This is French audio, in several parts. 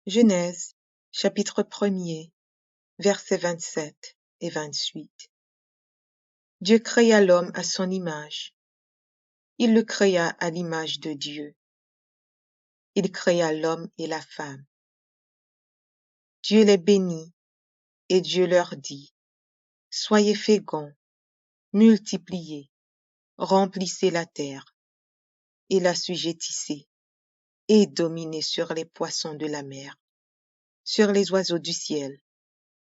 Genèse, chapitre 1er, versets 27 et 28. Dieu créa l'homme à son image. Il le créa à l'image de Dieu. Il créa l'homme et la femme. Dieu les bénit, et Dieu leur dit, soyez féconds, multipliez, remplissez la terre, et l'assujettissez, et dominez sur les poissons de la mer, sur les oiseaux du ciel,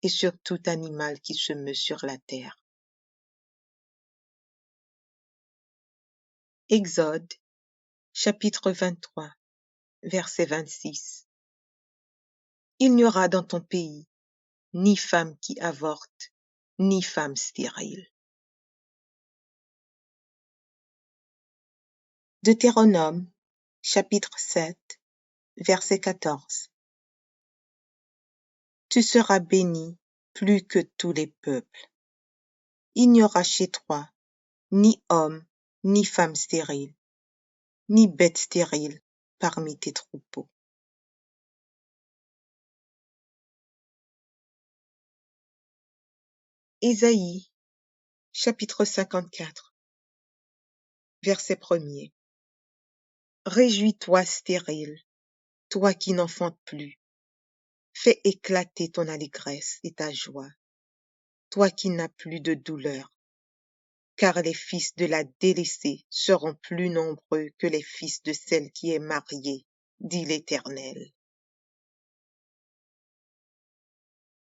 et sur tout animal qui se meut sur la terre. Exode, chapitre 23, verset 26. Il n'y aura dans ton pays ni femme qui avorte, ni femme stérile. Deutéronome, chapitre 7, verset 14. Tu seras béni plus que tous les peuples. Il n'y aura chez toi ni homme, ni femme stérile, ni bête stérile parmi tes troupeaux. Ésaïe, chapitre 54, verset 1er. Réjouis-toi stérile, toi qui n'enfantes plus. Fais éclater ton allégresse et ta joie, toi qui n'as plus de douleur, car les fils de la délaissée seront plus nombreux que les fils de celle qui est mariée, dit l'Éternel.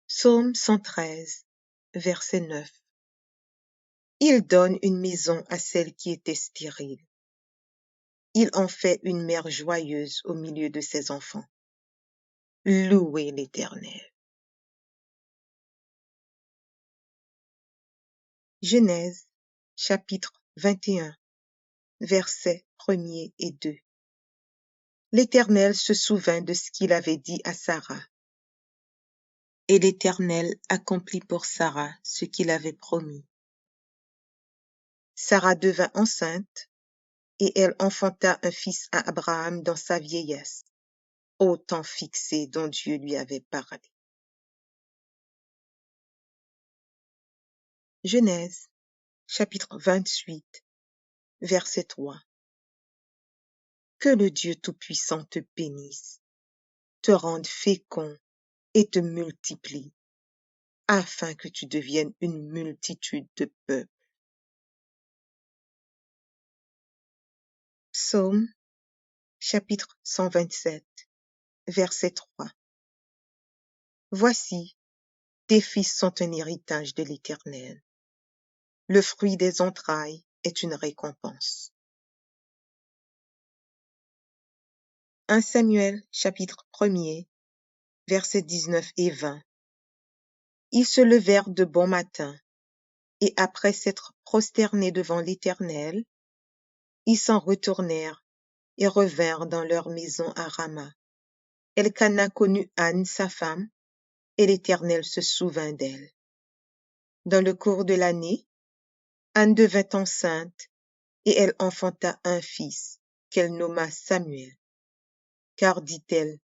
Psaume 113, verset 9. Il donne une maison à celle qui était stérile. Il en fait une mère joyeuse au milieu de ses enfants. Louez l'Éternel. Genèse, chapitre 21, versets 1er et 2. L'Éternel se souvint de ce qu'il avait dit à Sarah. Et l'Éternel accomplit pour Sarah ce qu'il avait promis. Sarah devint enceinte, et elle enfanta un fils à Abraham dans sa vieillesse, au temps fixé dont Dieu lui avait parlé. Genèse, chapitre 28, verset 3. Que le Dieu Tout-Puissant te bénisse, te rende fécond et te multiplie, afin que tu deviennes une multitude de peuples. Psaume, chapitre 127, verset 3. Voici, tes fils sont un héritage de l'Éternel. Le fruit des entrailles est une récompense. 1 Samuel, chapitre 1er, versets 19 et 20. Ils se levèrent de bon matin, et après s'être prosternés devant l'Éternel, ils s'en retournèrent et revinrent dans leur maison à Rama. Elkana connut Anne, sa femme, et l'Éternel se souvint d'elle. Dans le cours de l'année, Anne devint enceinte, et elle enfanta un fils, qu'elle nomma Samuel, car, dit-elle,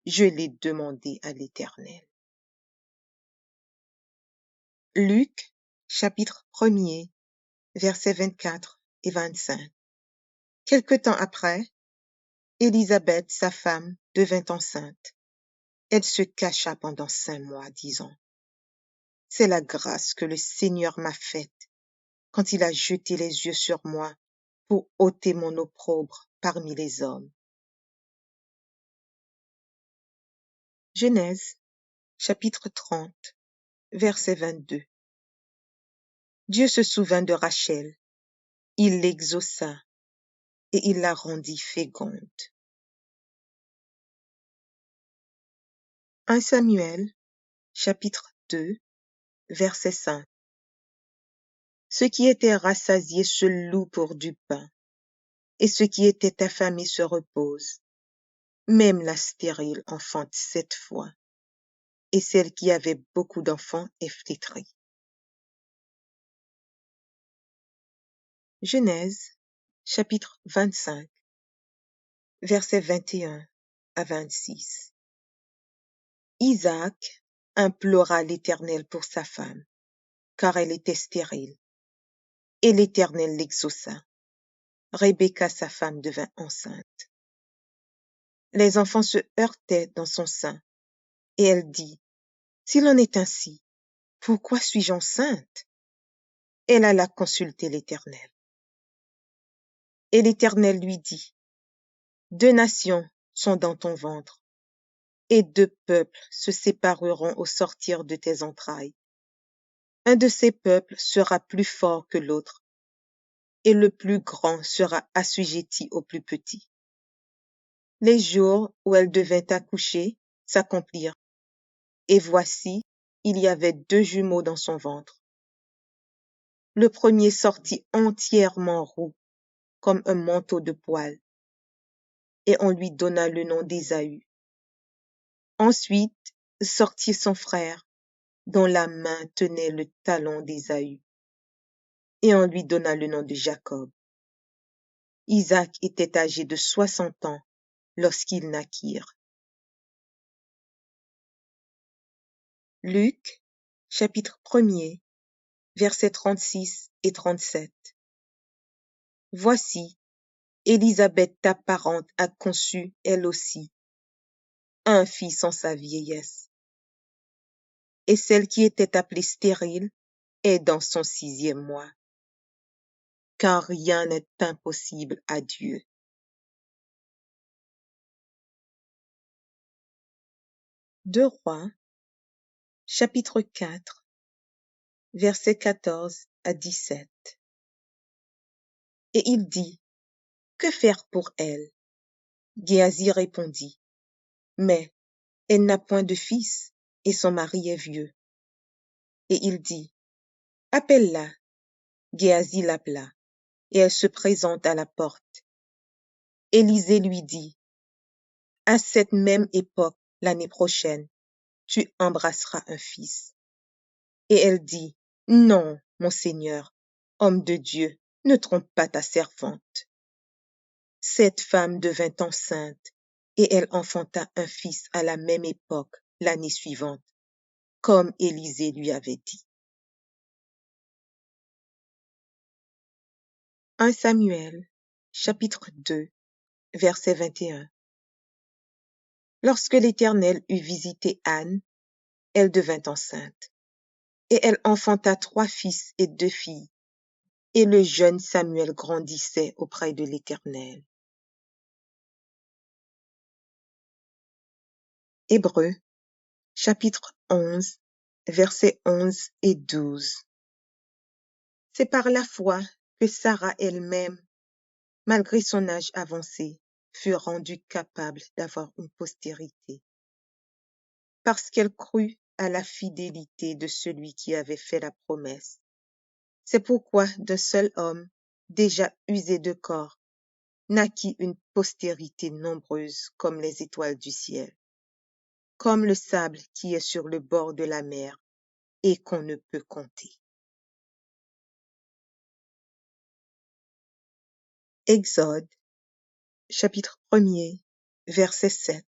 je l'ai demandé à l'Éternel. Luc, chapitre 1er, versets 24 et 25. Quelque temps après, Élisabeth, sa femme, devint enceinte. Elle se cacha pendant 5 mois, disant, « C'est la grâce que le Seigneur m'a faite, quand il a jeté les yeux sur moi pour ôter mon opprobre parmi les hommes. » Genèse, chapitre 30, verset 22. Dieu se souvint de Rachel, il l'exauça et il la rendit féconde. 1 Samuel, chapitre 2, verset 5. Ceux qui étaient rassasiés se louent pour du pain, et ceux qui étaient affamés se reposent. Même la stérile enfante 7 fois, et celle qui avait beaucoup d'enfants est flétrie. Genèse, chapitre 25, versets 21 à 26. Isaac implora l'Éternel pour sa femme, car elle était stérile, et l'Éternel l'exauça. Rebecca, sa femme, devint enceinte. Les enfants se heurtaient dans son sein, et elle dit, « S'il en est ainsi, pourquoi suis-je enceinte ?» Elle alla consulter l'Éternel. Et l'Éternel lui dit, « 2 nations sont dans ton ventre, et 2 peuples se sépareront au sortir de tes entrailles. Un de ces peuples sera plus fort que l'autre, et le plus grand sera assujetti au plus petit. » Les jours où elle devait accoucher s'accomplirent, et voici, il y avait 2 jumeaux dans son ventre. Le premier sortit entièrement roux, comme un manteau de poils, et on lui donna le nom d'Ésaü. Ensuite sortit son frère, dont la main tenait le talon d'Ésaü, et on lui donna le nom de Jacob. Isaac était âgé de 60 ans lorsqu'ils naquirent. Luc, chapitre 1er, versets 36 et 37. Voici, Élisabeth ta parente a conçu, elle aussi, un fils en sa vieillesse. Et celle qui était appelée stérile est dans son 6e mois, car rien n'est impossible à Dieu. Deux Rois, chapitre 4, versets 14 à 17. Et il dit, « Que faire pour elle ?» Géasi répondit, « Mais elle n'a point de fils, et son mari est vieux. » Et il dit, « Appelle-la. » Géasi l'appela, et elle se présente à la porte. Élisée lui dit, « À cette même époque, l'année prochaine, tu embrasseras un fils. » Et elle dit, « Non, mon Seigneur, homme de Dieu, ne trompe pas ta servante. » Cette femme devint enceinte, et elle enfanta un fils à la même époque, l'année suivante, comme Élisée lui avait dit. 1 Samuel, chapitre 2, verset 21. Lorsque l'Éternel eut visité Anne, elle devint enceinte, et elle enfanta 3 fils et 2 filles, et le jeune Samuel grandissait auprès de l'Éternel. Hébreux, chapitre 11, versets 11 et 12. C'est par la foi que Sarah elle-même, malgré son âge avancé, fut rendue capable d'avoir une postérité, parce qu'elle crut à la fidélité de celui qui avait fait la promesse. C'est pourquoi d'un seul homme, déjà usé de corps, naquit une postérité nombreuse comme les étoiles du ciel, comme le sable qui est sur le bord de la mer et qu'on ne peut compter. Exode, chapitre 1er, verset 7.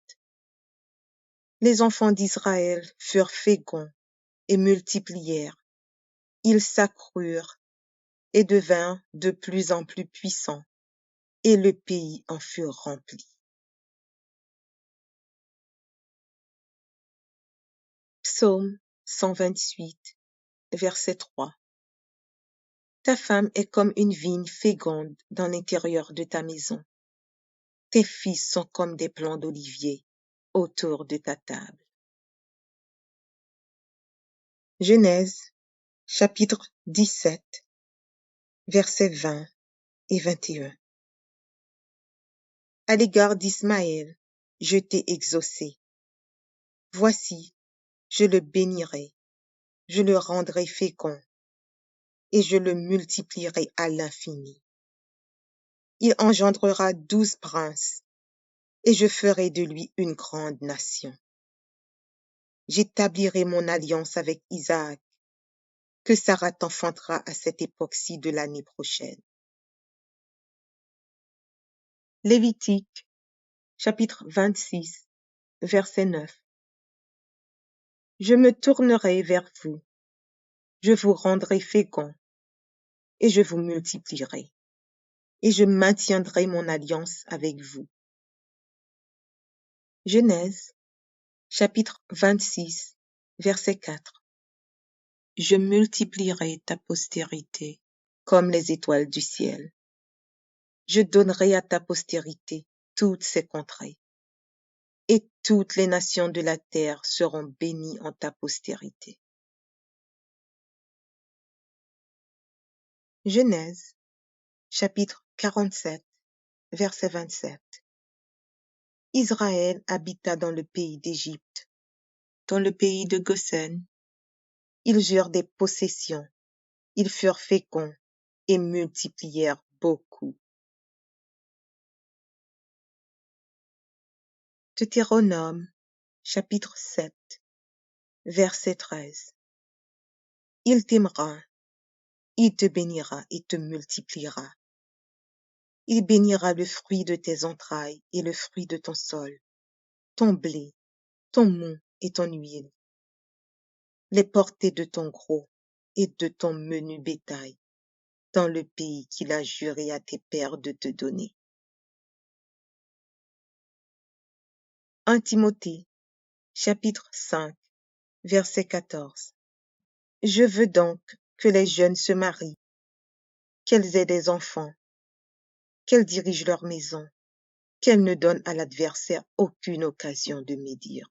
Les enfants d'Israël furent féconds et multiplièrent. Ils s'accrurent et devinrent de plus en plus puissants, et le pays en fut rempli. Psaume 128, verset 3. Ta femme est comme une vigne féconde dans l'intérieur de ta maison. Tes fils sont comme des plants d'olivier autour de ta table. Genèse, chapitre 17, versets 20 et 21. À l'égard d'Ismaël, je t'ai exaucé. Voici, je le bénirai, je le rendrai fécond, et je le multiplierai à l'infini. Il engendrera 12 princes, et je ferai de lui une grande nation. J'établirai mon alliance avec Isaac, que Sarah t'enfantera à cette époque-ci de l'année prochaine. Lévitique, chapitre 26, verset 9. Je me tournerai vers vous, je vous rendrai fécond, et je vous multiplierai, et je maintiendrai mon alliance avec vous. Genèse, chapitre 26, verset 4. Je multiplierai ta postérité comme les étoiles du ciel. Je donnerai à ta postérité toutes ces contrées, et toutes les nations de la terre seront bénies en ta postérité. Genèse, chapitre 47, verset 27. Israël habita dans le pays d'Égypte, dans le pays de Goshen. Ils eurent des possessions, ils furent féconds et multiplièrent beaucoup. Deutéronome, chapitre 7, verset 13. Il t'aimera, il te bénira et te multipliera. Il bénira le fruit de tes entrailles et le fruit de ton sol, ton blé, ton mou et ton huile, les portées de ton gros et de ton menu bétail, dans le pays qu'il a juré à tes pères de te donner. 1 Timothée, chapitre 5, verset 14. Je veux donc que les jeunes se marient, qu'elles aient des enfants, qu'elles dirigent leur maison, qu'elles ne donnent à l'adversaire aucune occasion de médire.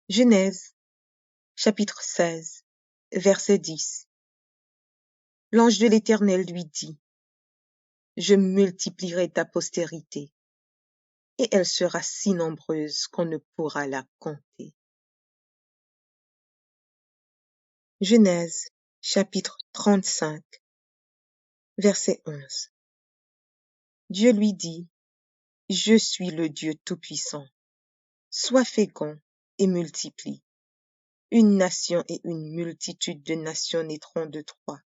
Genèse, chapitre 16, verset 10. L'ange de l'Éternel lui dit, je multiplierai ta postérité, et elle sera si nombreuse qu'on ne pourra la compter. Genèse, chapitre 35, verset 11. Dieu lui dit, je suis le Dieu Tout-Puissant. Sois fécond et multiplie. Une nation et une multitude de nations naîtront de toi,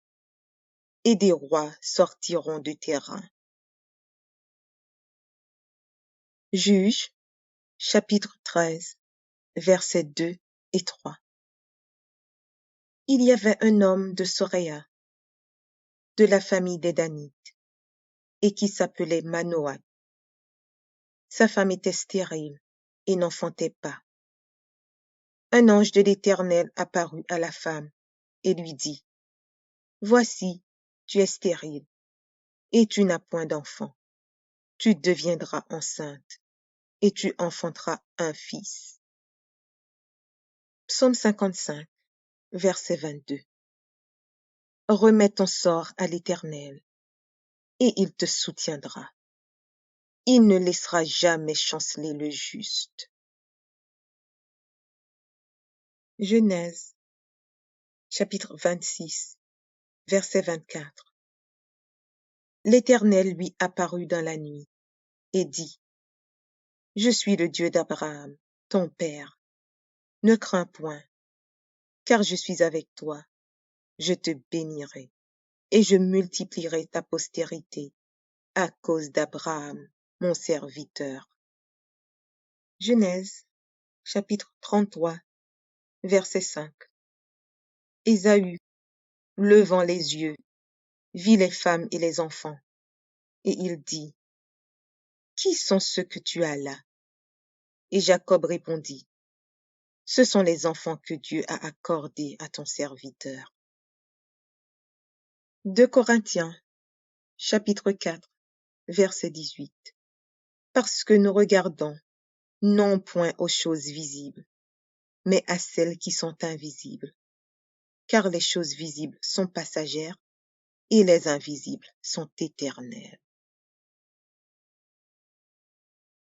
et des rois sortiront de tes reins. Juges, chapitre 13, versets 2 et 3. Il y avait un homme de Soréa, de la famille des Danites, et qui s'appelait Manoah. Sa femme était stérile et n'enfantait pas. Un ange de l'Éternel apparut à la femme et lui dit, voici, tu es stérile, et tu n'as point d'enfant. Tu deviendras enceinte, et tu enfanteras un fils. Psaume 55, verset 22. Remets ton sort à l'Éternel, et il te soutiendra. Il ne laissera jamais chanceler le juste. Genèse, chapitre 26, verset 24. L'Éternel lui apparut dans la nuit et dit, je suis le Dieu d'Abraham, ton père. Ne crains point, car je suis avec toi. Je te bénirai, et je multiplierai ta postérité à cause d'Abraham, mon serviteur. Genèse, chapitre 33, verset 5. Ésaü, levant les yeux, vit les femmes et les enfants, et il dit, qui sont ceux que tu as là? Et Jacob répondit, ce sont les enfants que Dieu a accordés à ton serviteur. 2 Corinthiens, chapitre 4, verset 18. Parce que nous regardons, non point aux choses visibles, mais à celles qui sont invisibles. Car les choses visibles sont passagères et les invisibles sont éternelles.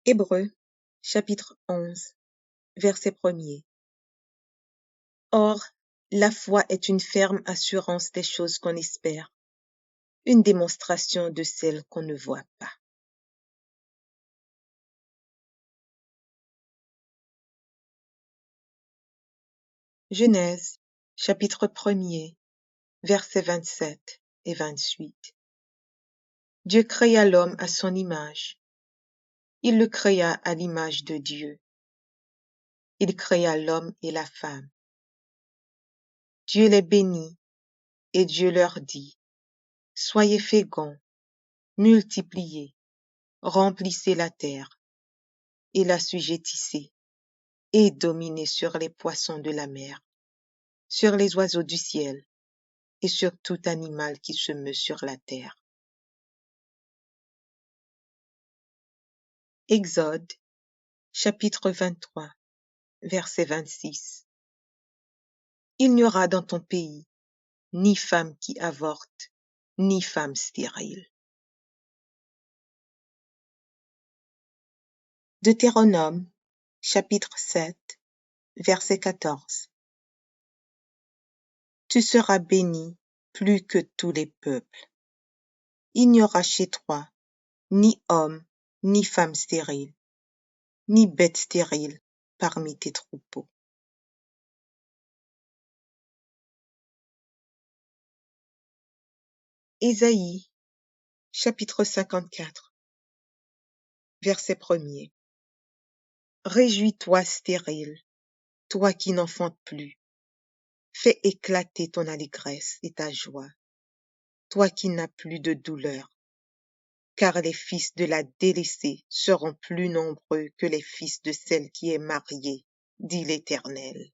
Hébreux, chapitre 11, verset 1er. Or, la foi est une ferme assurance des choses qu'on espère, une démonstration de celles qu'on ne voit pas. Genèse, chapitre 1er, versets 27 et 28. Dieu créa l'homme à son image. Il le créa à l'image de Dieu. il créa l'homme et la femme. Dieu les bénit, et Dieu leur dit, soyez féconds, multipliez, remplissez la terre, et l'assujettissez, et dominez sur les poissons de la mer, sur les oiseaux du ciel, et sur tout animal qui se meut sur la terre. Exode, chapitre 23, verset 26. Il n'y aura dans ton pays ni femme qui avorte, ni femme stérile. Deutéronome, chapitre 7, verset 14. Tu seras béni plus que tous les peuples. Il n'y aura chez toi ni homme, ni femme stérile, ni bête stérile parmi tes troupeaux. Ésaïe, chapitre 54, verset 1er. Réjouis-toi stérile, toi qui n'enfantes plus. Fais éclater ton allégresse et ta joie, toi qui n'as plus de douleur, car les fils de la délaissée seront plus nombreux que les fils de celle qui est mariée, dit l'Éternel.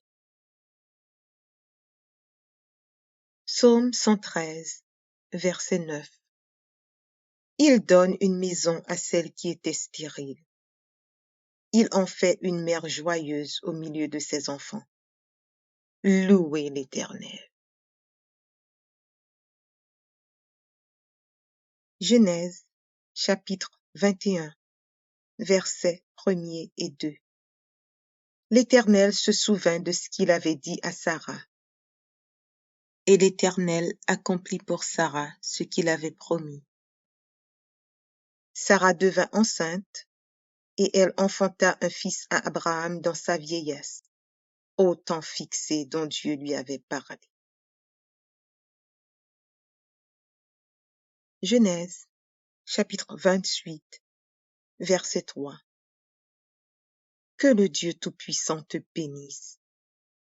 Psaume 113, verset 9. Il donne une maison à celle qui était stérile. Il en fait une mère joyeuse au milieu de ses enfants. Louez l'Éternel. Genèse, chapitre 21, versets 1er et 2. L'Éternel se souvint de ce qu'il avait dit à Sarah. Et l'Éternel accomplit pour Sarah ce qu'il avait promis. Sarah devint enceinte, et elle enfanta un fils à Abraham dans sa vieillesse, au temps fixé dont Dieu lui avait parlé. Genèse, chapitre 28, verset 3. Que le Dieu Tout-Puissant te bénisse,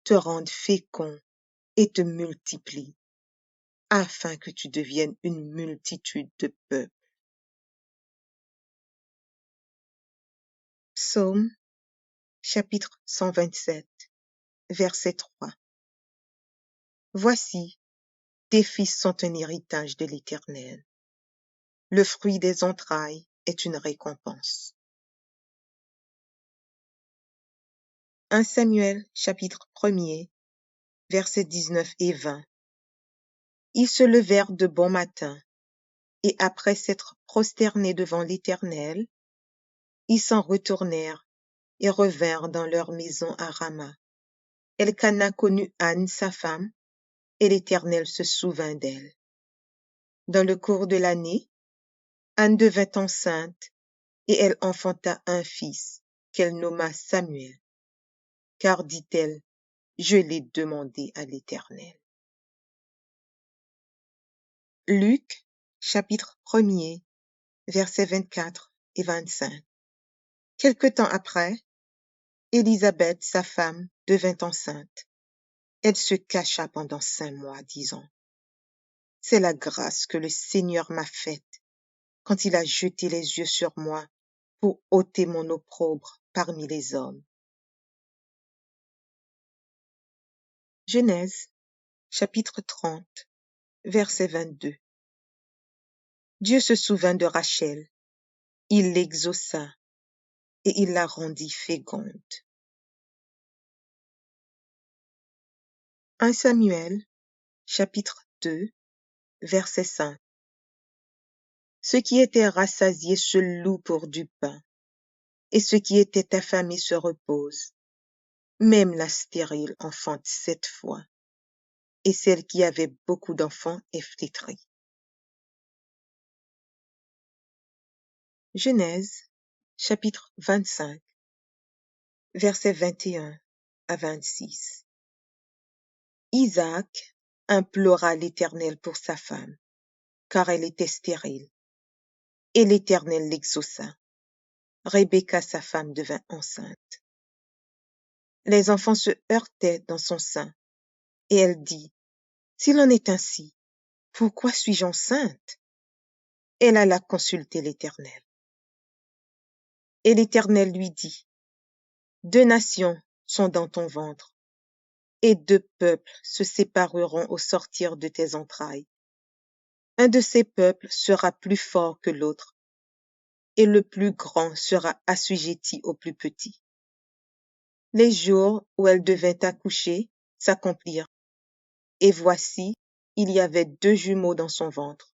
te rende fécond et te multiplie, afin que tu deviennes une multitude de peuples. Psaume, chapitre 127, verset 3. Voici, tes fils sont un héritage de l'Éternel. Le fruit des entrailles est une récompense. 1 Samuel, chapitre 1er, versets 19 et 20. Ils se levèrent de bon matin, et après s'être prosternés devant l'Éternel, ils s'en retournèrent et revinrent dans leur maison à Rama. Elkana connut Anne, sa femme, et l'Éternel se souvint d'elle. Dans le cours de l'année, Anne devint enceinte, et elle enfanta un fils, qu'elle nomma Samuel, car, dit-elle, je l'ai demandé à l'Éternel. Luc, chapitre 1er, versets 24 et 25. Quelque temps après, Élisabeth, sa femme, devint enceinte. Elle se cacha pendant 5 mois, disant, « C'est la grâce que le Seigneur m'a faite quand il a jeté les yeux sur moi pour ôter mon opprobre parmi les hommes. » Genèse, chapitre 30, verset 22. Dieu se souvint de Rachel, il l'exauça et il la rendit féconde. 1 Samuel, chapitre 2, verset 5. Ceux qui étaient rassasiés se louent pour du pain, et ceux qui étaient affamés se reposent. Même la stérile enfante 7 fois, et celle qui avait beaucoup d'enfants est flétrie. Genèse, chapitre 25, versets 21 à 26. Isaac implora l'Éternel pour sa femme, car elle était stérile, et l'Éternel l'exauça. Rebecca, sa femme, devint enceinte. Les enfants se heurtaient dans son sein, et elle dit, « S'il en est ainsi, pourquoi suis-je enceinte ?» Elle alla consulter l'Éternel. Et l'Éternel lui dit, « 2 nations sont dans ton ventre, et 2 peuples se sépareront au sortir de tes entrailles. Un de ces peuples sera plus fort que l'autre, et le plus grand sera assujetti au plus petit. » Les jours où elle devait accoucher s'accomplirent, et voici, il y avait 2 jumeaux dans son ventre.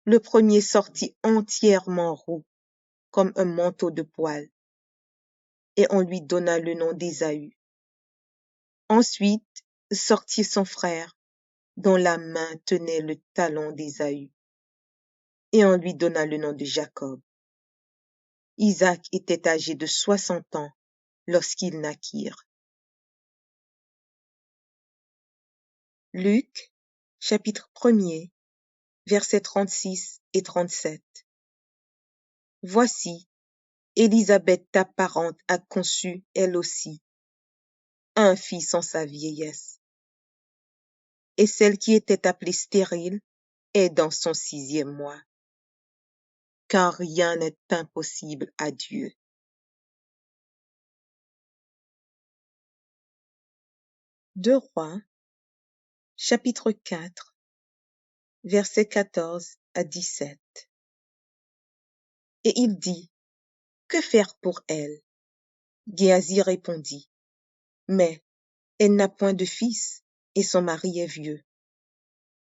Le premier sortit entièrement roux, comme un manteau de poils, et on lui donna le nom d'Ésaü. Ensuite sortit son frère, dont la main tenait le talon d'Ésaü, et on lui donna le nom de Jacob. Isaac était âgé de 60 ans lorsqu'ils naquirent. Luc, chapitre 1er, versets 36 et 37. Voici, Élisabeth ta parente a conçu, elle aussi, un fils en sa vieillesse. Et celle qui était appelée stérile est dans son 6e mois, car rien n'est impossible à Dieu. Deux Rois, chapitre 4, versets 14 à 17. Et il dit, « Que faire pour elle ?» Géasi répondit, « Mais elle n'a point de fils, et son mari est vieux. »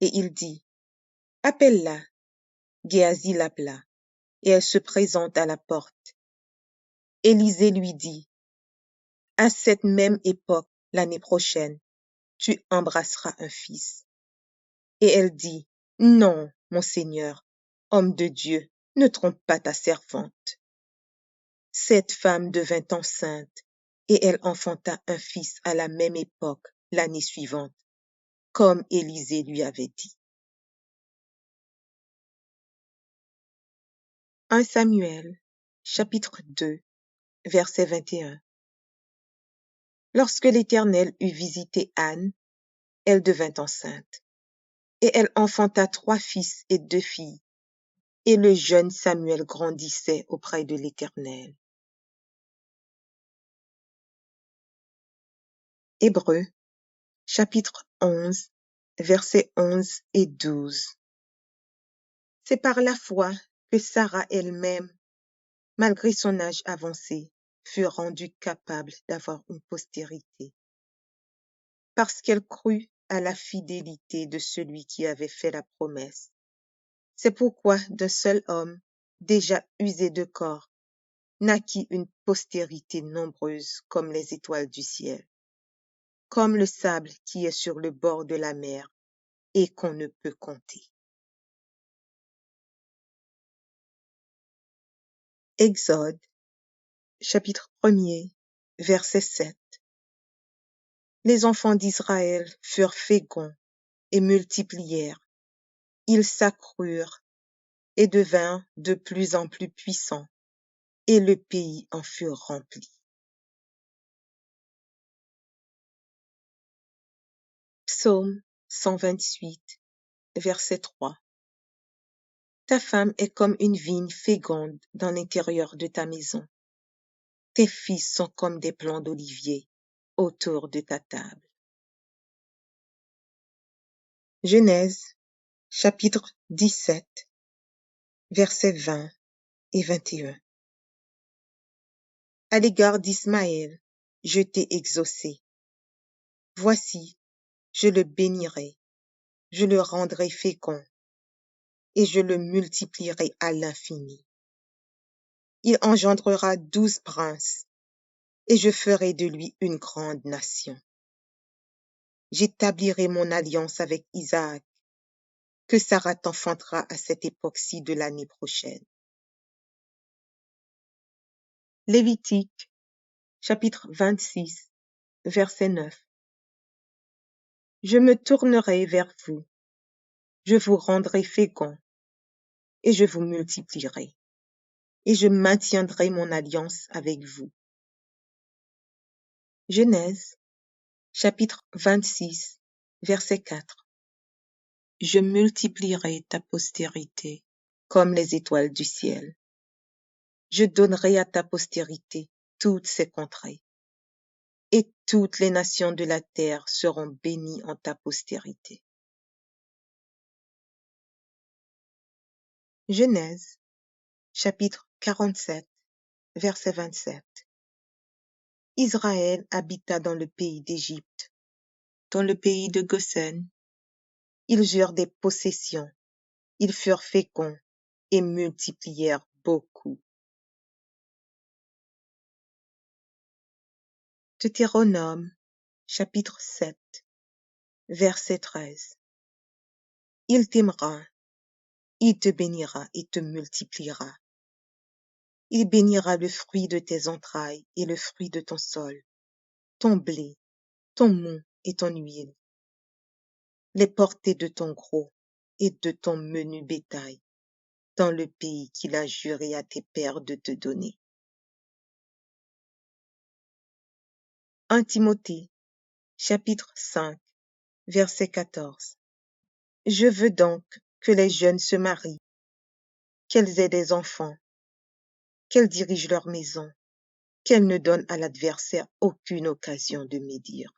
Et il dit, « Appelle-la. » Géasi l'appela, et elle se présente à la porte. Élisée lui dit, « À cette même époque, l'année prochaine, tu embrasseras un fils. » Et elle dit, « Non, mon Seigneur, homme de Dieu, ne trompe pas ta servante. » Cette femme devint enceinte, et elle enfanta un fils à la même époque, l'année suivante, comme Élisée lui avait dit. 1 Samuel, chapitre 2, verset 21. Lorsque l'Éternel eut visité Anne, elle devint enceinte, et elle enfanta 3 fils et 2 filles, et le jeune Samuel grandissait auprès de l'Éternel. Hébreux, chapitre 11, versets 11 et 12. C'est par la foi que Sarah elle-même, malgré son âge avancé, fut rendue capable d'avoir une postérité, parce qu'elle crut à la fidélité de celui qui avait fait la promesse. C'est pourquoi d'un seul homme, déjà usé de corps, naquit une postérité nombreuse comme les étoiles du ciel, comme le sable qui est sur le bord de la mer et qu'on ne peut compter. Exode, chapitre 1er, verset 7. Les enfants d'Israël furent féconds et multiplièrent. Ils s'accrurent et devinrent de plus en plus puissants, et le pays en fut rempli. Psaume 128, verset 3. Ta femme est comme une vigne féconde dans l'intérieur de ta maison. Tes fils sont comme des plants d'olivier autour de ta table. Genèse, chapitre 17, versets 20 et 21. À l'égard d'Ismaël, je t'ai exaucé. Voici, je le bénirai, je le rendrai fécond, et je le multiplierai à l'infini. Il engendrera 12 princes, et je ferai de lui une grande nation. J'établirai mon alliance avec Isaac, que Sarah t'enfantera à cette époque-ci de l'année prochaine. Lévitique, chapitre 26, verset 9. Je me tournerai vers vous, je vous rendrai féconds, et je vous multiplierai, et je maintiendrai mon alliance avec vous. Genèse, chapitre 26, verset 4. Je multiplierai ta postérité comme les étoiles du ciel. Je donnerai à ta postérité toutes ces contrées, et toutes les nations de la terre seront bénies en ta postérité. Genèse, chapitre 47, verset 27. Israël habita dans le pays d'Égypte, dans le pays de Goshen. Ils eurent des possessions, ils furent féconds et multiplièrent beaucoup. Deutéronome, chapitre 7, verset 13. Il t'aimera, il te bénira et te multipliera. Il bénira le fruit de tes entrailles et le fruit de ton sol, ton blé, ton mou et ton huile, les portées de ton gros et de ton menu bétail, dans le pays qu'il a juré à tes pères de te donner. 1 Timothée, chapitre 5, verset 14. Je veux donc que les jeunes se marient, qu'elles aient des enfants, qu'elles dirigent leur maison, qu'elles ne donnent à l'adversaire aucune occasion de médire.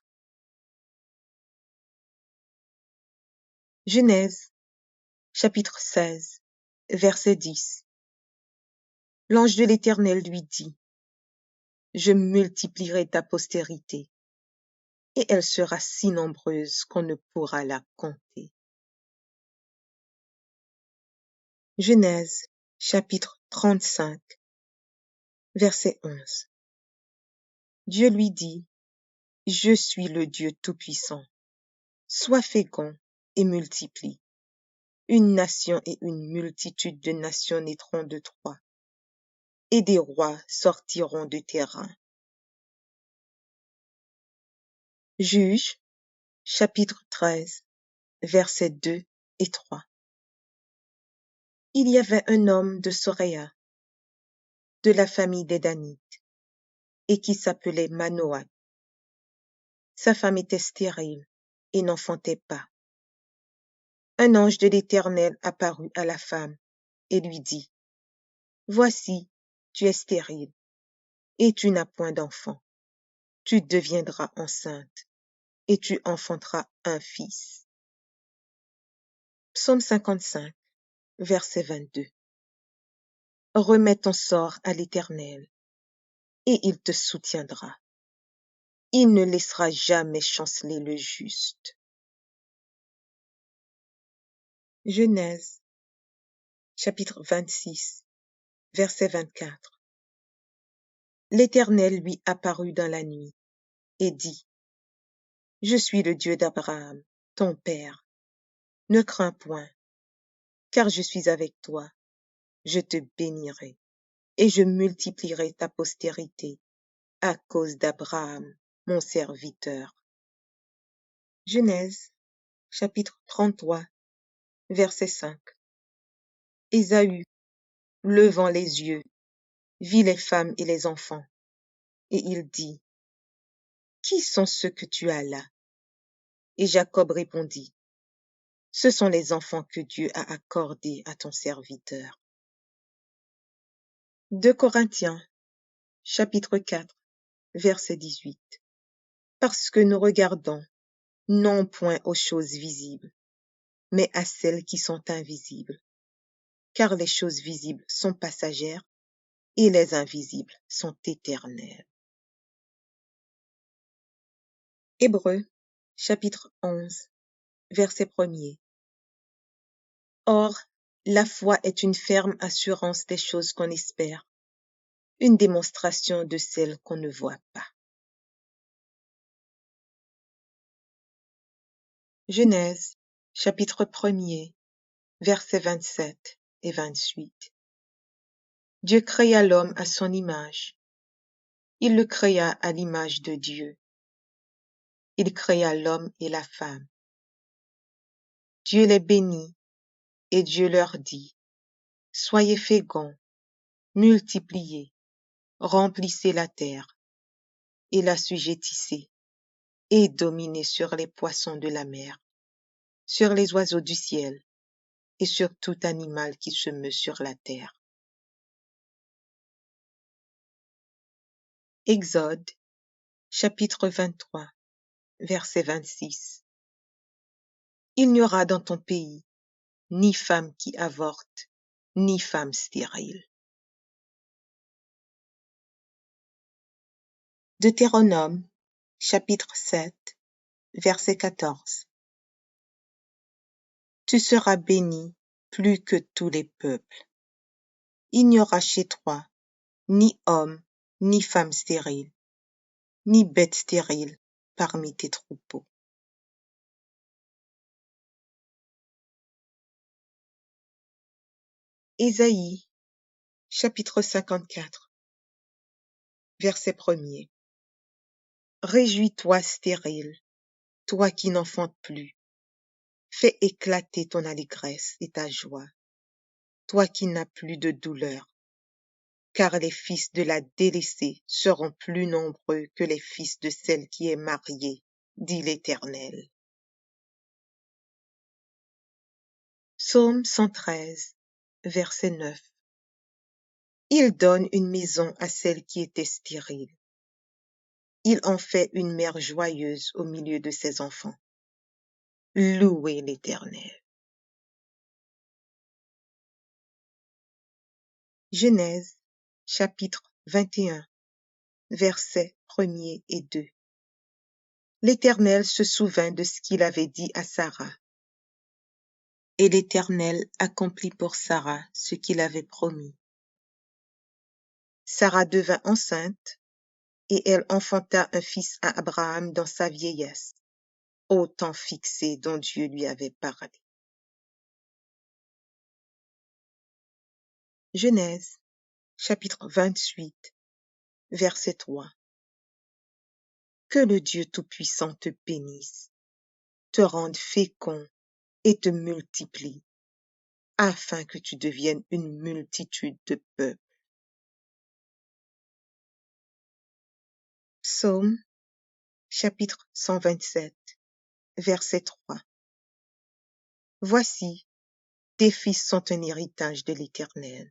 Genèse, chapitre 16, verset 10. L'ange de l'Éternel lui dit, je multiplierai ta postérité, et elle sera si nombreuse qu'on ne pourra la compter. Genèse, chapitre 35, verset 11. Dieu lui dit, je suis le Dieu Tout-Puissant. Sois fécond et multiplie. Une nation et une multitude de nations naîtront de toi, et des rois sortiront de tes reins. Juge, chapitre 13, versets 2 et 3. Il y avait un homme de Soréa, de la famille des Danites, et qui s'appelait Manoah. Sa femme était stérile et n'enfantait pas. Un ange de l'Éternel apparut à la femme et lui dit, voici, tu es stérile, et tu n'as point d'enfant. Tu deviendras enceinte, et tu enfanteras un fils. Psaume 55, verset 22. Remets ton sort à l'Éternel, et il te soutiendra. Il ne laissera jamais chanceler le juste. Genèse, chapitre 26, verset 24. L'Éternel lui apparut dans la nuit, et dit, je suis le Dieu d'Abraham, ton père. Ne crains point, car je suis avec toi. Je te bénirai, et je multiplierai ta postérité à cause d'Abraham, mon serviteur. Genèse, chapitre 33, verset 5. Ésaü, levant les yeux, vit les femmes et les enfants, et il dit, qui sont ceux que tu as là? Et Jacob répondit, ce sont les enfants que Dieu a accordés à ton serviteur. 2 Corinthiens, chapitre 4, verset 18. Parce que nous regardons, non point aux choses visibles, mais à celles qui sont invisibles. Car les choses visibles sont passagères et les invisibles sont éternelles. Hébreux, chapitre 11, verset 1er. Or, la foi est une ferme assurance des choses qu'on espère, une démonstration de celles qu'on ne voit pas. Genèse, chapitre 1er, versets 27 et 28. Dieu créa l'homme à son image. Il le créa à l'image de Dieu. Il créa l'homme et la femme. Dieu les bénit, et Dieu leur dit, soyez féconds, multipliez, remplissez la terre, et l'assujettissez, et dominez sur les poissons de la mer, sur les oiseaux du ciel, et sur tout animal qui se meut sur la terre. Exode, chapitre 23, verset 26. Il n'y aura dans ton pays ni femme qui avorte, ni femme stérile. Deutéronome, chapitre 7, verset 14. Tu seras béni plus que tous les peuples. Il n'y aura chez toi ni homme, ni femme stérile, ni bête stérile parmi tes troupeaux. Ésaïe, chapitre 54, verset 1er. Réjouis-toi stérile, toi qui n'enfantes plus. Fais éclater ton allégresse et ta joie, toi qui n'as plus de douleur, car les fils de la délaissée seront plus nombreux que les fils de celle qui est mariée, dit l'Éternel. Psaume 113, verset 9. Il donne une maison à celle qui était stérile. Il en fait une mère joyeuse au milieu de ses enfants. Louez l'Éternel. Genèse, chapitre 21, versets 1er et 2. L'Éternel se souvint de ce qu'il avait dit à Sarah. Et l'Éternel accomplit pour Sarah ce qu'il avait promis. Sarah devint enceinte, et elle enfanta un fils à Abraham dans sa vieillesse, au temps fixé dont Dieu lui avait parlé. Genèse, chapitre 28, verset 3. Que le Dieu Tout-Puissant te bénisse, te rende fécond et te multiplie, afin que tu deviennes une multitude de peuples. Psaume, chapitre 127, verset 3. Voici, tes fils sont un héritage de l'Éternel.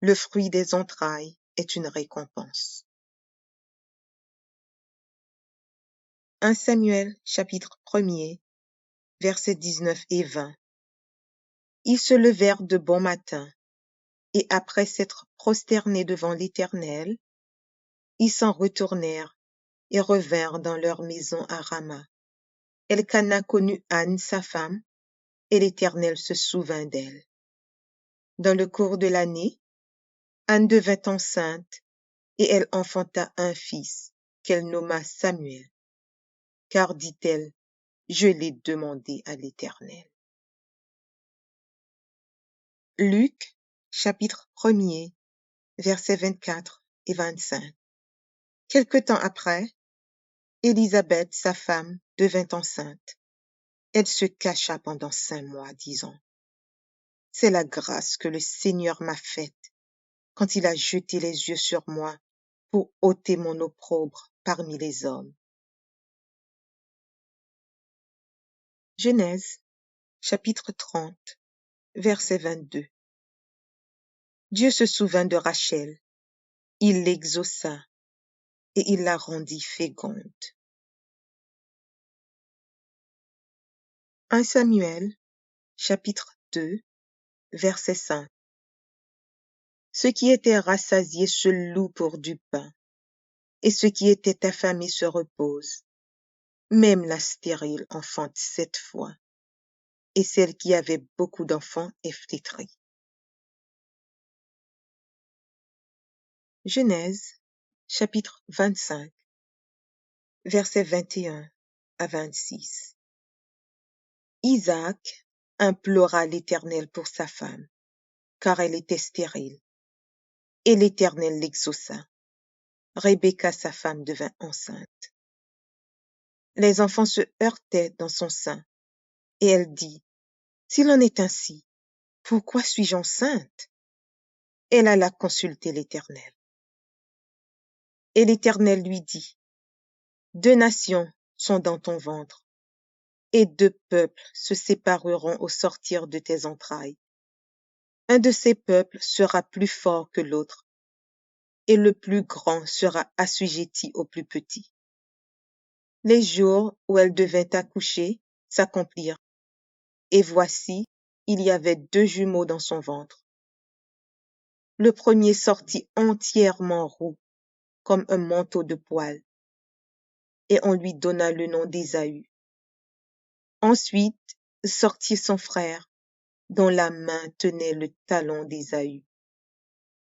Le fruit des entrailles est une récompense. 1 Samuel, chapitre 1er, versets 19 et 20. Ils se levèrent de bon matin, et après s'être prosternés devant l'Éternel, ils s'en retournèrent et revinrent dans leur maison à Rama. Elkana connut Anne, sa femme, et l'Éternel se souvint d'elle. Dans le cours de l'année, Anne devint enceinte, et elle enfanta un fils, qu'elle nomma Samuel, car, dit-elle, je l'ai demandé à l'Éternel. Luc, chapitre 1er, versets 24 et 25. Quelque temps après, Élisabeth, sa femme, devint enceinte. Elle se cacha pendant 5 mois, disant, « C'est la grâce que le Seigneur m'a faite quand il a jeté les yeux sur moi pour ôter mon opprobre parmi les hommes. » Genèse, chapitre 30, verset 22. Dieu se souvint de Rachel, il l'exauça et il la rendit féconde. 1 Samuel, chapitre 2, verset 5. Ceux qui étaient rassasiés se louent pour du pain, et ceux qui étaient affamés se reposent. Même la stérile enfante 7 fois, et celle qui avait beaucoup d'enfants est flétrie. Genèse, chapitre 25, versets 21 à 26. Isaac implora l'Éternel pour sa femme, car elle était stérile, et l'Éternel l'exauça. Rebecca, sa femme, devint enceinte. Les enfants se heurtaient dans son sein, et elle dit, « S'il en est ainsi, pourquoi suis-je enceinte ?» Elle alla consulter l'Éternel. Et l'Éternel lui dit, 2 nations sont dans ton ventre, et 2 peuples se sépareront au sortir de tes entrailles. Un de ces peuples sera plus fort que l'autre, et le plus grand sera assujetti au plus petit. Les jours où elle devait accoucher s'accomplirent, et voici, il y avait 2 jumeaux dans son ventre. Le premier sortit entièrement roux, comme un manteau de poils, et on lui donna le nom d'Ésaü. Ensuite sortit son frère, dont la main tenait le talon d'Ésaü,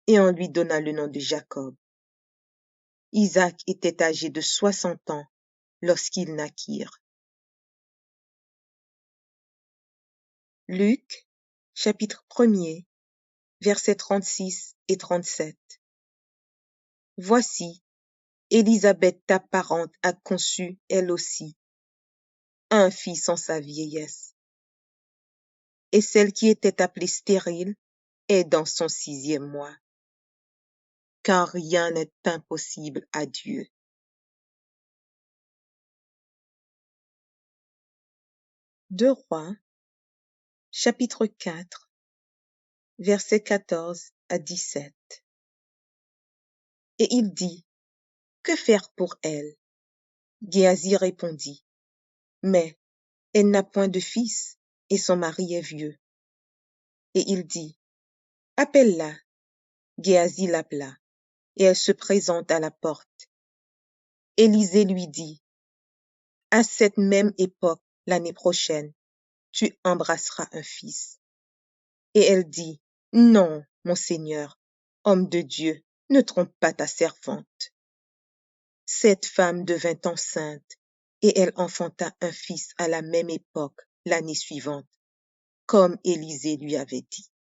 et on lui donna le nom de Jacob. Isaac était âgé de 60 ans lorsqu'ils naquirent. Luc, chapitre 1er, versets 36 et 37. Voici, Élisabeth ta parente a conçu, elle aussi, un fils en sa vieillesse. Et celle qui était appelée stérile est dans son 6e mois, car rien n'est impossible à Dieu. Deux Rois, chapitre 4, versets 14 à 17. Et il dit, que faire pour elle? Géasi répondit, mais elle n'a point de fils, et son mari est vieux. Et il dit, appelle-la. Géasi l'appela, et elle se présente à la porte. Élisée lui dit, à cette même époque, l'année prochaine, tu embrasseras un fils. Et elle dit, non, mon Seigneur, homme de Dieu, ne trompe pas ta servante. Cette femme devint enceinte, et elle enfanta un fils à la même époque, l'année suivante, comme Élisée lui avait dit.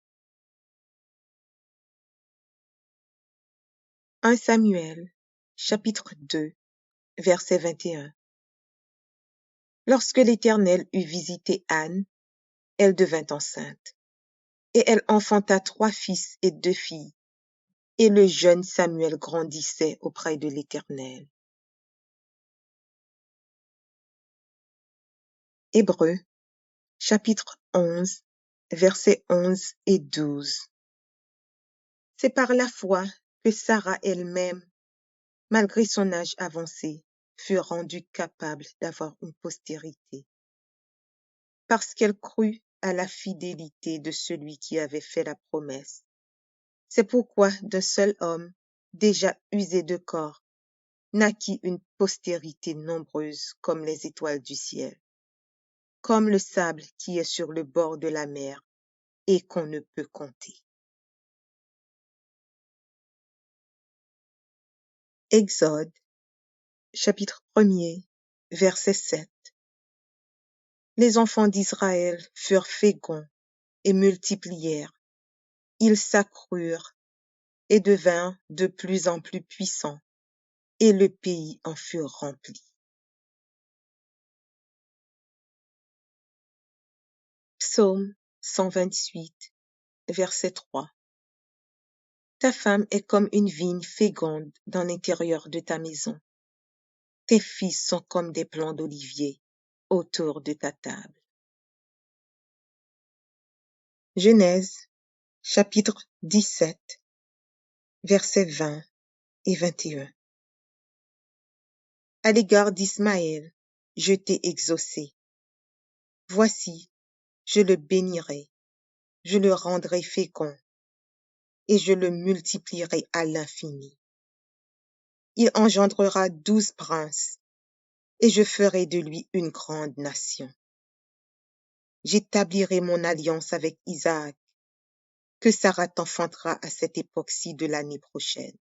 1 Samuel, chapitre 2, verset 21. Lorsque l'Éternel eut visité Anne, elle devint enceinte, et elle enfanta 3 fils et 2 filles, et le jeune Samuel grandissait auprès de l'Éternel. Hébreux, chapitre 11, versets 11 et 12. C'est par la foi que Sarah elle-même, malgré son âge avancé, fut rendue capable d'avoir une postérité, parce qu'elle crut à la fidélité de celui qui avait fait la promesse. C'est pourquoi d'un seul homme, déjà usé de corps, naquit une postérité nombreuse comme les étoiles du ciel, comme le sable qui est sur le bord de la mer et qu'on ne peut compter. Exode, chapitre 1er, verset 7. Les enfants d'Israël furent féconds et multiplièrent. Ils s'accrurent et devinrent de plus en plus puissants, et le pays en fut rempli. Psaume 128, verset 3. Ta femme est comme une vigne féconde dans l'intérieur de ta maison. Tes fils sont comme des plants d'olivier autour de ta table. Genèse, chapitre 17, versets 20 et 21. À l'égard d'Ismaël, je t'ai exaucé. Voici, je le bénirai, je le rendrai fécond, et je le multiplierai à l'infini. Il engendrera 12 princes, et je ferai de lui une grande nation. J'établirai mon alliance avec Isaac, que Sarah t'enfantera à cette époque-ci de l'année prochaine.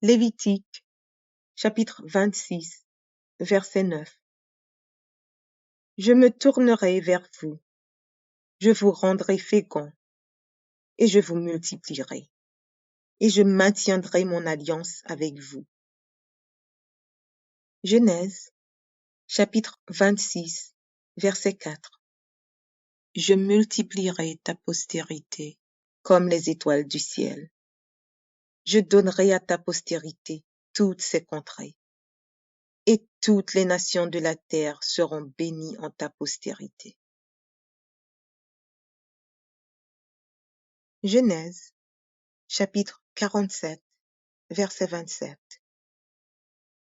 Lévitique, chapitre 26, verset 9. Je me tournerai vers vous, je vous rendrai fécond, et je vous multiplierai, et je maintiendrai mon alliance avec vous. Genèse, chapitre 26, verset 4. Je multiplierai ta postérité comme les étoiles du ciel. Je donnerai à ta postérité toutes ces contrées, et toutes les nations de la terre seront bénies en ta postérité. Genèse, chapitre 47, verset 27.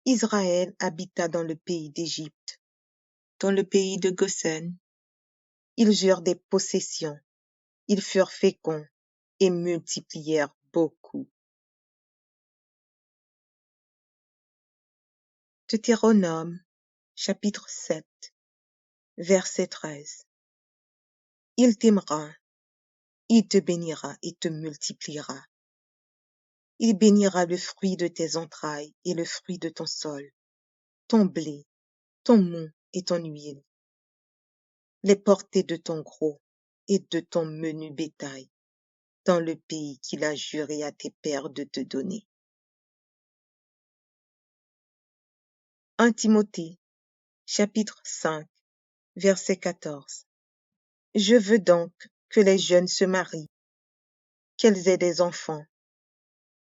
Israël habita dans le pays d'Égypte, dans le pays de Goshen. Ils eurent des possessions, ils furent féconds et multiplièrent beaucoup. Deutéronome, chapitre 7, verset 13. Il t'aimera, il te bénira et te multipliera. Il bénira le fruit de tes entrailles et le fruit de ton sol, ton blé, ton mou et ton huile, les portées de ton gros et de ton menu bétail, dans le pays qu'il a juré à tes pères de te donner. 1 Timothée, chapitre 5, verset 14. Je veux donc que les jeunes se marient, qu'elles aient des enfants,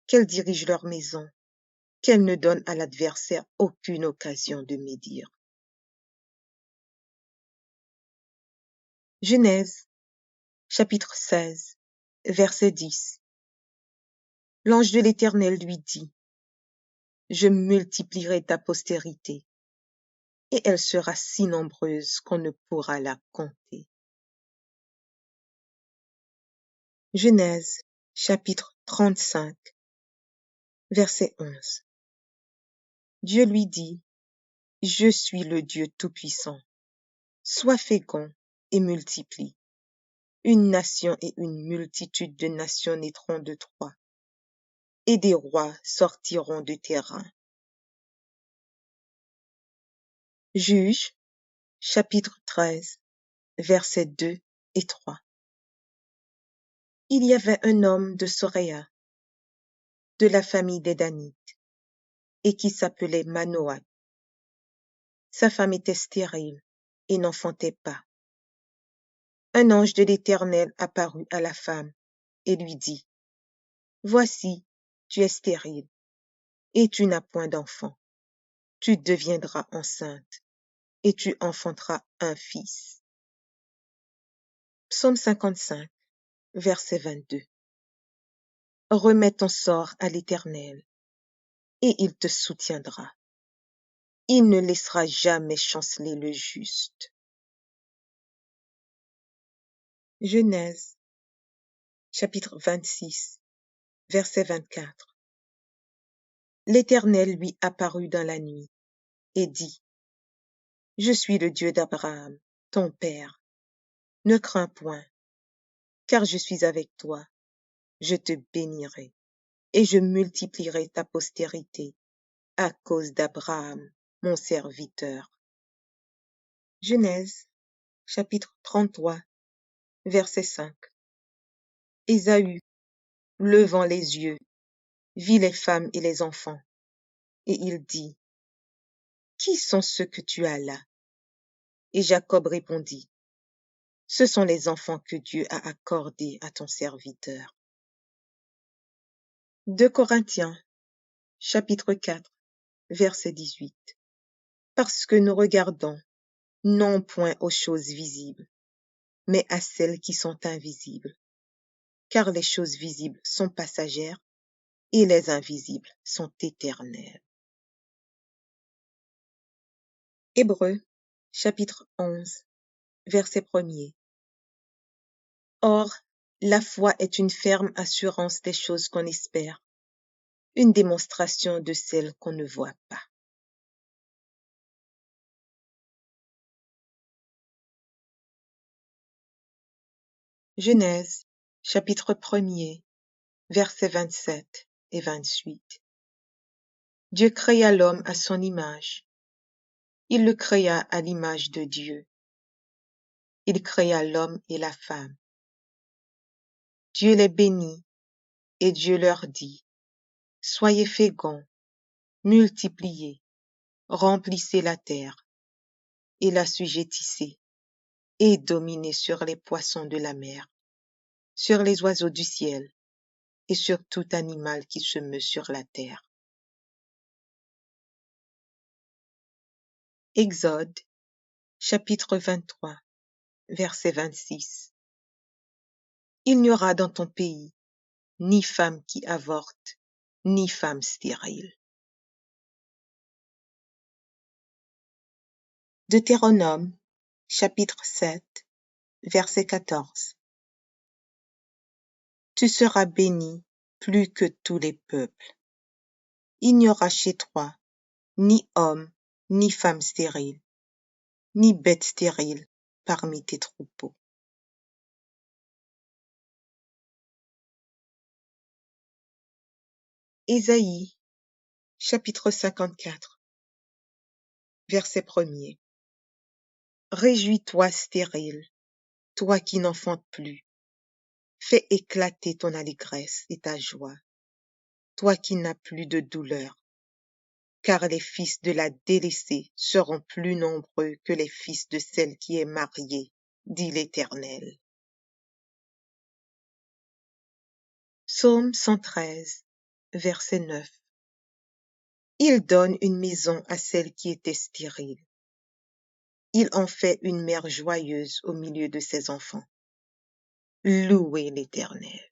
qu'elles dirigent leur maison, qu'elles ne donnent à l'adversaire aucune occasion de médire. Genèse, chapitre 16, verset 10. L'ange de l'Éternel lui dit, je multiplierai ta postérité, et elle sera si nombreuse qu'on ne pourra la compter. Genèse, chapitre 35, verset 11. Dieu lui dit, je suis le Dieu Tout-Puissant. Sois fécond et multiplie. Une nation et une multitude de nations naîtront de toi, et des rois sortiront de tes reins. Juges, chapitre 13, versets 2 et 3. Il y avait un homme de Soréa, de la famille des Danites, et qui s'appelait Manoah. Sa femme était stérile et n'enfantait pas. Un ange de l'Éternel apparut à la femme et lui dit, voici, tu es stérile, et tu n'as point d'enfant. Tu deviendras enceinte, et tu enfanteras un fils. Psaume 55, verset 22. Remets ton sort à l'Éternel, et il te soutiendra. Il ne laissera jamais chanceler le juste. Genèse, chapitre 26, verset 24. L'Éternel lui apparut dans la nuit et dit, je suis le Dieu d'Abraham, ton père. Ne crains point, car je suis avec toi. Je te bénirai, et je multiplierai ta postérité à cause d'Abraham, mon serviteur. Genèse, chapitre 33, verset 5. Ésaü, levant les yeux, vit les femmes et les enfants, et il dit, qui sont ceux que tu as là? Et Jacob répondit, ce sont les enfants que Dieu a accordés à ton serviteur. 2 Corinthiens, chapitre 4, verset 18. Parce que nous regardons, non point aux choses visibles, mais à celles qui sont invisibles. Car les choses visibles sont passagères et les invisibles sont éternelles. Hébreux, chapitre 11, verset 1er. Or, la foi est une ferme assurance des choses qu'on espère, une démonstration de celles qu'on ne voit pas. Genèse, chapitre 1er, versets 27 et 28. Dieu créa l'homme à son image. Il le créa à l'image de Dieu. Il créa l'homme et la femme. Dieu les bénit, et Dieu leur dit, soyez féconds, multipliez, remplissez la terre, et l'assujettissez, et dominez sur les poissons de la mer, sur les oiseaux du ciel, et sur tout animal qui se meut sur la terre. Exode, chapitre 23, verset 26. Il n'y aura dans ton pays ni femme qui avorte, ni femme stérile. Deutéronome, chapitre 7, verset 14. Tu seras béni plus que tous les peuples. Il n'y aura chez toi ni homme, ni femme stérile, ni bête stérile parmi tes troupeaux. Ésaïe, chapitre 54, verset 1er. Réjouis-toi stérile, toi qui n'enfantes plus. Fais éclater ton allégresse et ta joie, toi qui n'as plus de douleur, car les fils de la délaissée seront plus nombreux que les fils de celle qui est mariée, dit l'Éternel. Psaume 113, verset 9. Il donne une maison à celle qui était stérile. Il en fait une mère joyeuse au milieu de ses enfants. Louez l'Éternel.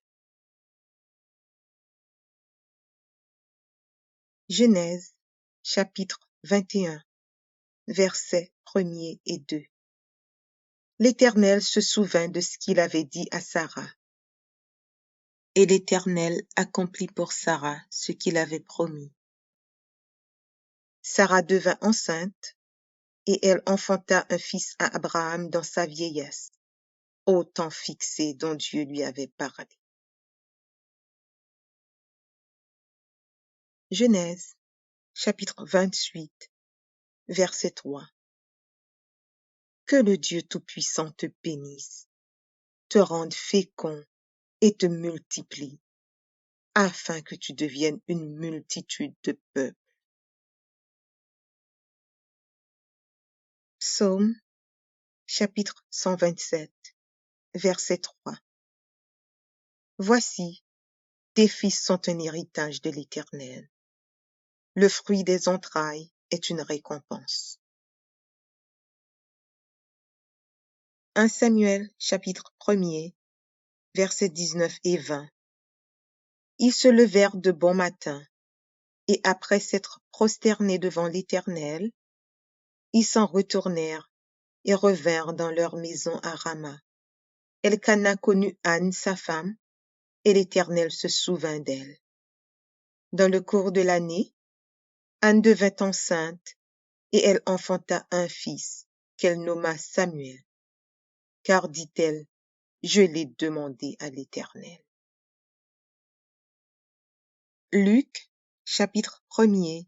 Genèse, chapitre 21, versets 1er et 2. L'Éternel se souvint de ce qu'il avait dit à Sarah. Et l'Éternel accomplit pour Sarah ce qu'il avait promis. Sarah devint enceinte, et elle enfanta un fils à Abraham dans sa vieillesse, au temps fixé dont Dieu lui avait parlé. Genèse, chapitre 28, verset 3. Que le Dieu Tout-Puissant te bénisse, te rende fécond et te multiplie, afin que tu deviennes une multitude de peuples. Psaume, chapitre 127, verset 3. Voici, tes fils sont un héritage de l'Éternel. Le fruit des entrailles est une récompense. 1 Samuel, chapitre 1er, versets 19 et 20. Ils se levèrent de bon matin, et après s'être prosternés devant l'Éternel, ils s'en retournèrent et revinrent dans leur maison à Rama. Elkana connut Anne, sa femme, et l'Éternel se souvint d'elle. Dans le cours de l'année, Anne devint enceinte, et elle enfanta un fils, qu'elle nomma Samuel, car, dit-elle, je l'ai demandé à l'Éternel. Luc, chapitre 1er,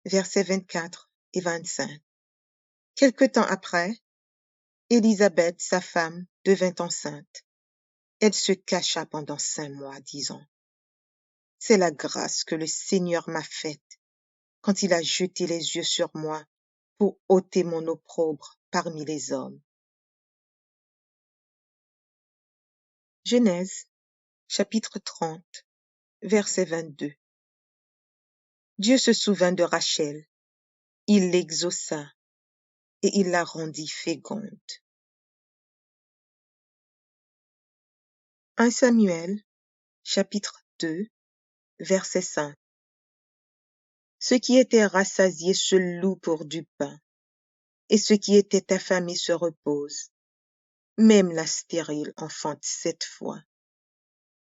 versets 24 et 25. Quelque temps après, Élisabeth, sa femme, devint enceinte. Elle se cacha pendant 5 mois, disant, « C'est la grâce que le Seigneur m'a faite quand il a jeté les yeux sur moi pour ôter mon opprobre parmi les hommes. » Genèse, chapitre 30, verset 22. Dieu se souvint de Rachel, il l'exauça et il la rendit féconde. 1 Samuel, chapitre 2, verset 5. Ceux qui étaient rassasiés se louent pour du pain, et ceux qui étaient affamés se reposent. Même la stérile enfante 7 fois,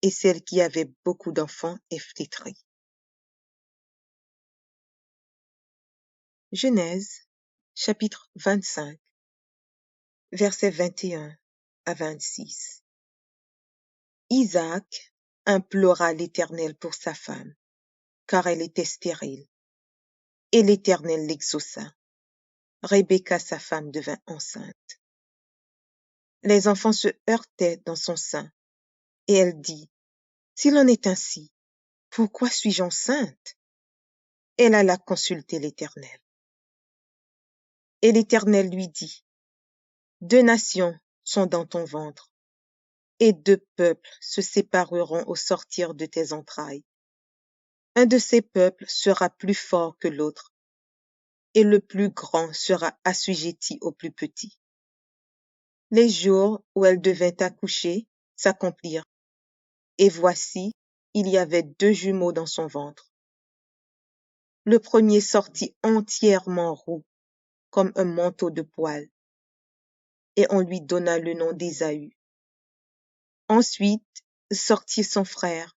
et celle qui avait beaucoup d'enfants est flétrie. Genèse, chapitre 25, versets 21 à 26. Isaac implora l'Éternel pour sa femme, car elle était stérile, et l'Éternel l'exauça. Rebecca, sa femme, devint enceinte. Les enfants se heurtaient dans son sein, et elle dit, « S'il en est ainsi, pourquoi suis-je enceinte ?» Elle alla consulter l'Éternel. Et l'Éternel lui dit, « 2 nations sont dans ton ventre, et 2 peuples se sépareront au sortir de tes entrailles. Un de ces peuples sera plus fort que l'autre, et le plus grand sera assujetti au plus petit. Les jours où elle devait accoucher s'accomplirent, et voici, il y avait 2 jumeaux dans son ventre. Le premier sortit entièrement roux, comme un manteau de poils, et on lui donna le nom d'Ésaü. Ensuite sortit son frère,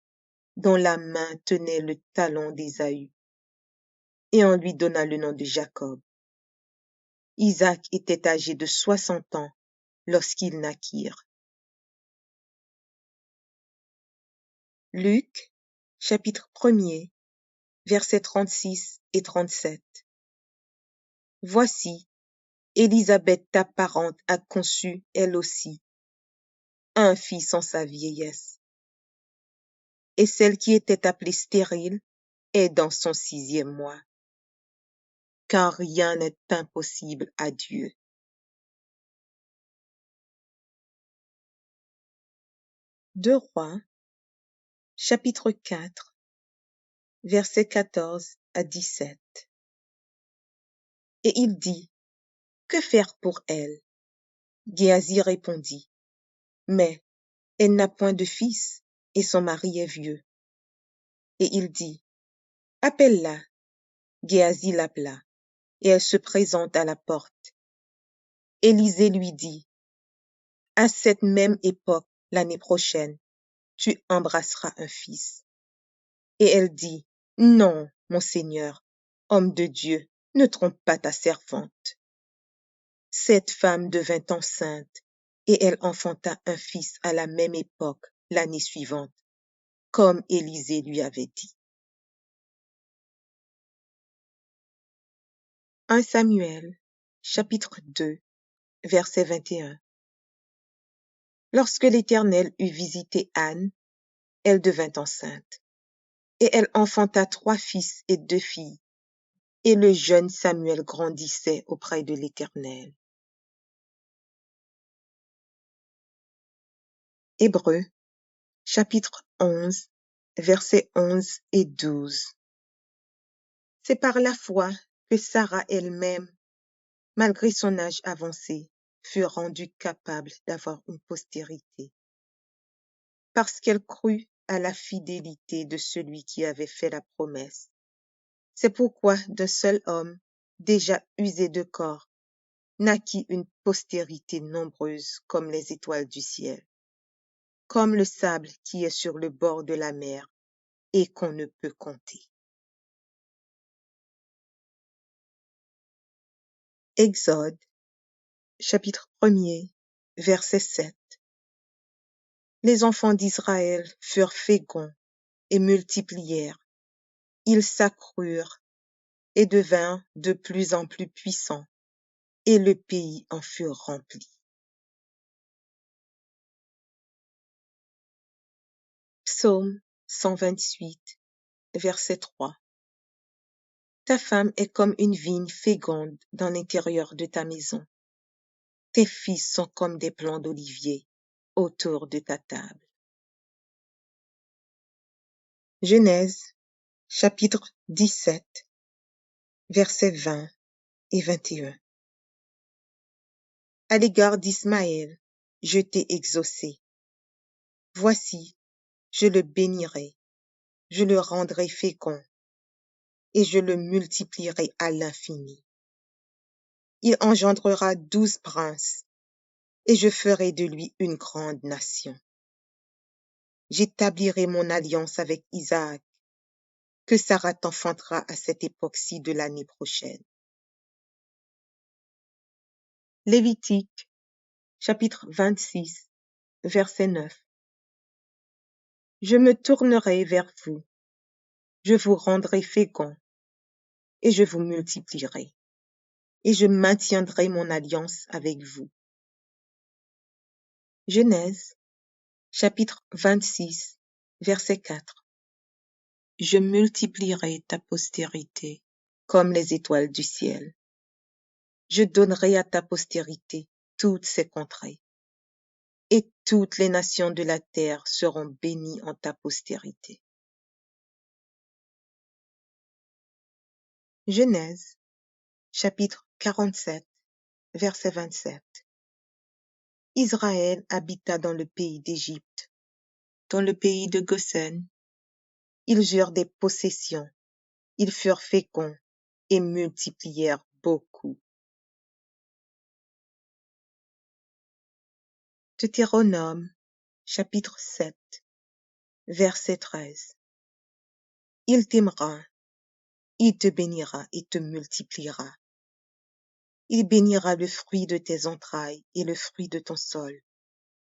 dont la main tenait le talon d'Ésaü, et on lui donna le nom de Jacob. Isaac était âgé de 60 ans lorsqu'ils naquirent. Luc, chapitre 1er, versets 36 et 37. Voici, Élisabeth ta parente a conçu, elle aussi, un fils en sa vieillesse. Et celle qui était appelée stérile est dans son 6e mois. Car rien n'est impossible à Dieu. Deux Rois, chapitre 4, versets 14 à 17. Et il dit, que faire pour elle? Géasi répondit, mais elle n'a point de fils, et son mari est vieux. Et il dit, appelle-la. Géasi l'appela, et elle se présente à la porte. Élisée lui dit, à cette même époque, l'année prochaine, tu embrasseras un fils. Et elle dit, non, mon Seigneur, homme de Dieu, ne trompe pas ta servante. Cette femme devint enceinte, et elle enfanta un fils à la même époque, l'année suivante, comme Élisée lui avait dit. 1 Samuel, chapitre 2, verset 21. Lorsque l'Éternel eut visité Anne, elle devint enceinte, et elle enfanta 3 fils et 2 filles, et le jeune Samuel grandissait auprès de l'Éternel. Hébreux, chapitre 11, versets 11 et 12. C'est par la foi que Sarah elle-même, malgré son âge avancé, fut rendue capable d'avoir une postérité, parce qu'elle crut à la fidélité de celui qui avait fait la promesse. C'est pourquoi d'un seul homme, déjà usé de corps, naquit une postérité nombreuse comme les étoiles du ciel, comme le sable qui est sur le bord de la mer et qu'on ne peut compter. Exode, chapitre 1er, verset 7. Les enfants d'Israël furent féconds et multiplièrent. Ils s'accrurent et devinrent de plus en plus puissants, et le pays en fut rempli. Psaume 128, verset 3. Ta femme est comme une vigne féconde dans l'intérieur de ta maison. Tes fils sont comme des plants d'olivier autour de ta table. Genèse, chapitre 17, versets 20 et 21. À l'égard d'Ismaël, je t'ai exaucé. Voici, je le bénirai, je le rendrai fécond, et je le multiplierai à l'infini. Il engendrera 12 princes, et je ferai de lui une grande nation. J'établirai mon alliance avec Isaac, que Sarah t'enfantera à cette époque-ci de l'année prochaine. Lévitique, chapitre 26, verset 9. Je me tournerai vers vous, je vous rendrai fécond, et je vous multiplierai, et je maintiendrai mon alliance avec vous. Genèse, chapitre 26, verset 4. Je multiplierai ta postérité comme les étoiles du ciel. Je donnerai à ta postérité toutes ces contrées, et Toutes les nations de la terre seront bénies en ta postérité. Genèse, chapitre 47, verset 27. Israël habita dans le pays d'Égypte, dans le pays de Goshen. Ils eurent des possessions, ils furent féconds et multiplièrent beaucoup. Deutéronome, chapitre 7, verset 13. Il t'aimera, il te bénira et te multipliera. Il bénira le fruit de tes entrailles et le fruit de ton sol,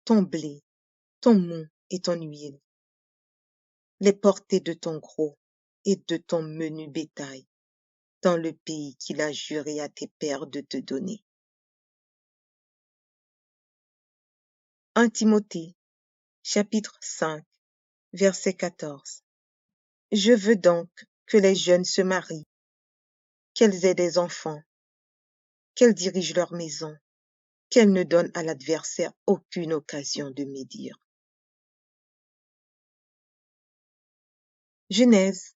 ton blé, ton mou et ton huile, les portées de ton gros et de ton menu bétail, dans le pays qu'il a juré à tes pères de te donner. 1 Timothée, chapitre 5, verset 14. Je veux donc que les jeunes se marient, qu'elles aient des enfants, qu'elles dirigent leur maison, qu'elles ne donnent à l'adversaire aucune occasion de médire. Genèse,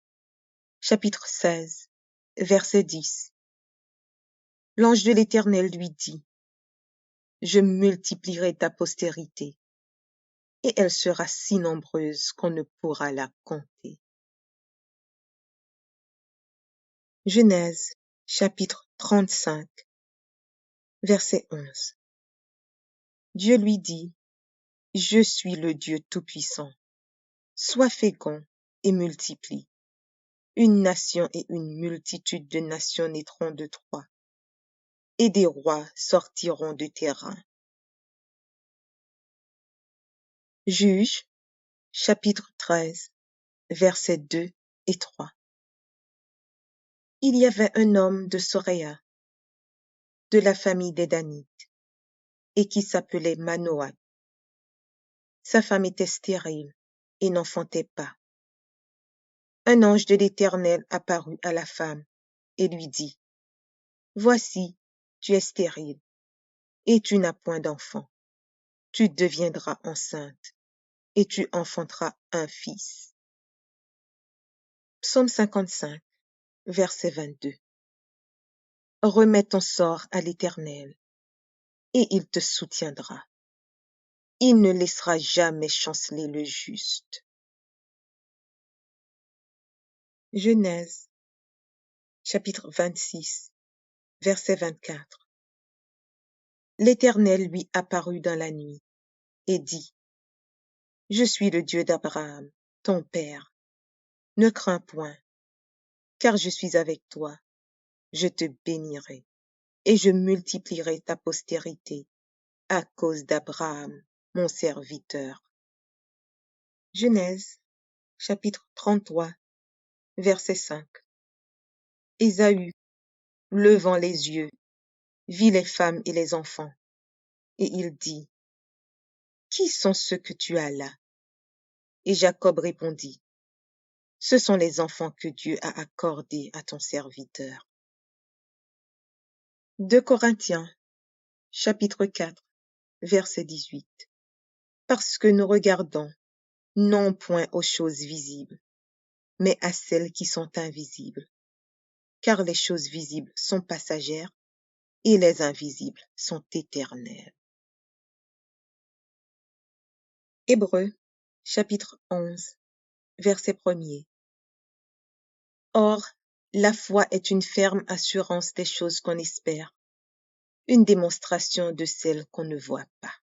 chapitre 16, verset 10. L'ange de l'Éternel lui dit, je multiplierai ta postérité, et elle sera si nombreuse qu'on ne pourra la compter. Genèse, chapitre 35, verset 11. Dieu lui dit, je suis le Dieu Tout-Puissant. Sois fécond et multiplie. Une nation et une multitude de nations naîtront de toi, et des rois sortiront de tes reins. Juges, chapitre 13, versets 2 et 3. Il y avait un homme de Soréa, de la famille des Danites, et qui s'appelait Manoah. Sa femme était stérile et n'enfantait pas. Un ange de l'Éternel apparut à la femme et lui dit, voici, tu es stérile, et tu n'as point d'enfant. Tu deviendras enceinte, et tu enfanteras un fils. Psaume 55, verset 22. Remets ton sort à l'Éternel, et il te soutiendra. Il ne laissera jamais chanceler le juste. Genèse, chapitre 26, verset 24. L'Éternel lui apparut dans la nuit et dit, je suis le Dieu d'Abraham, ton père. Ne crains point, car je suis avec toi. Je te bénirai, et je multiplierai ta postérité à cause d'Abraham, mon serviteur. Genèse, chapitre 33, verset 5. Ésaü, levant les yeux, vit les femmes et les enfants, et il dit, qui sont ceux que tu as là? Et Jacob répondit, ce sont les enfants que Dieu a accordés à ton serviteur. 2 Corinthiens, chapitre 4, verset 18. Parce que nous regardons, non point aux choses visibles, mais à celles qui sont invisibles. Car les choses visibles sont passagères et les invisibles sont éternelles. Hébreux, chapitre 11, verset 1er. Or, la foi est une ferme assurance des choses qu'on espère, une démonstration de celles qu'on ne voit pas.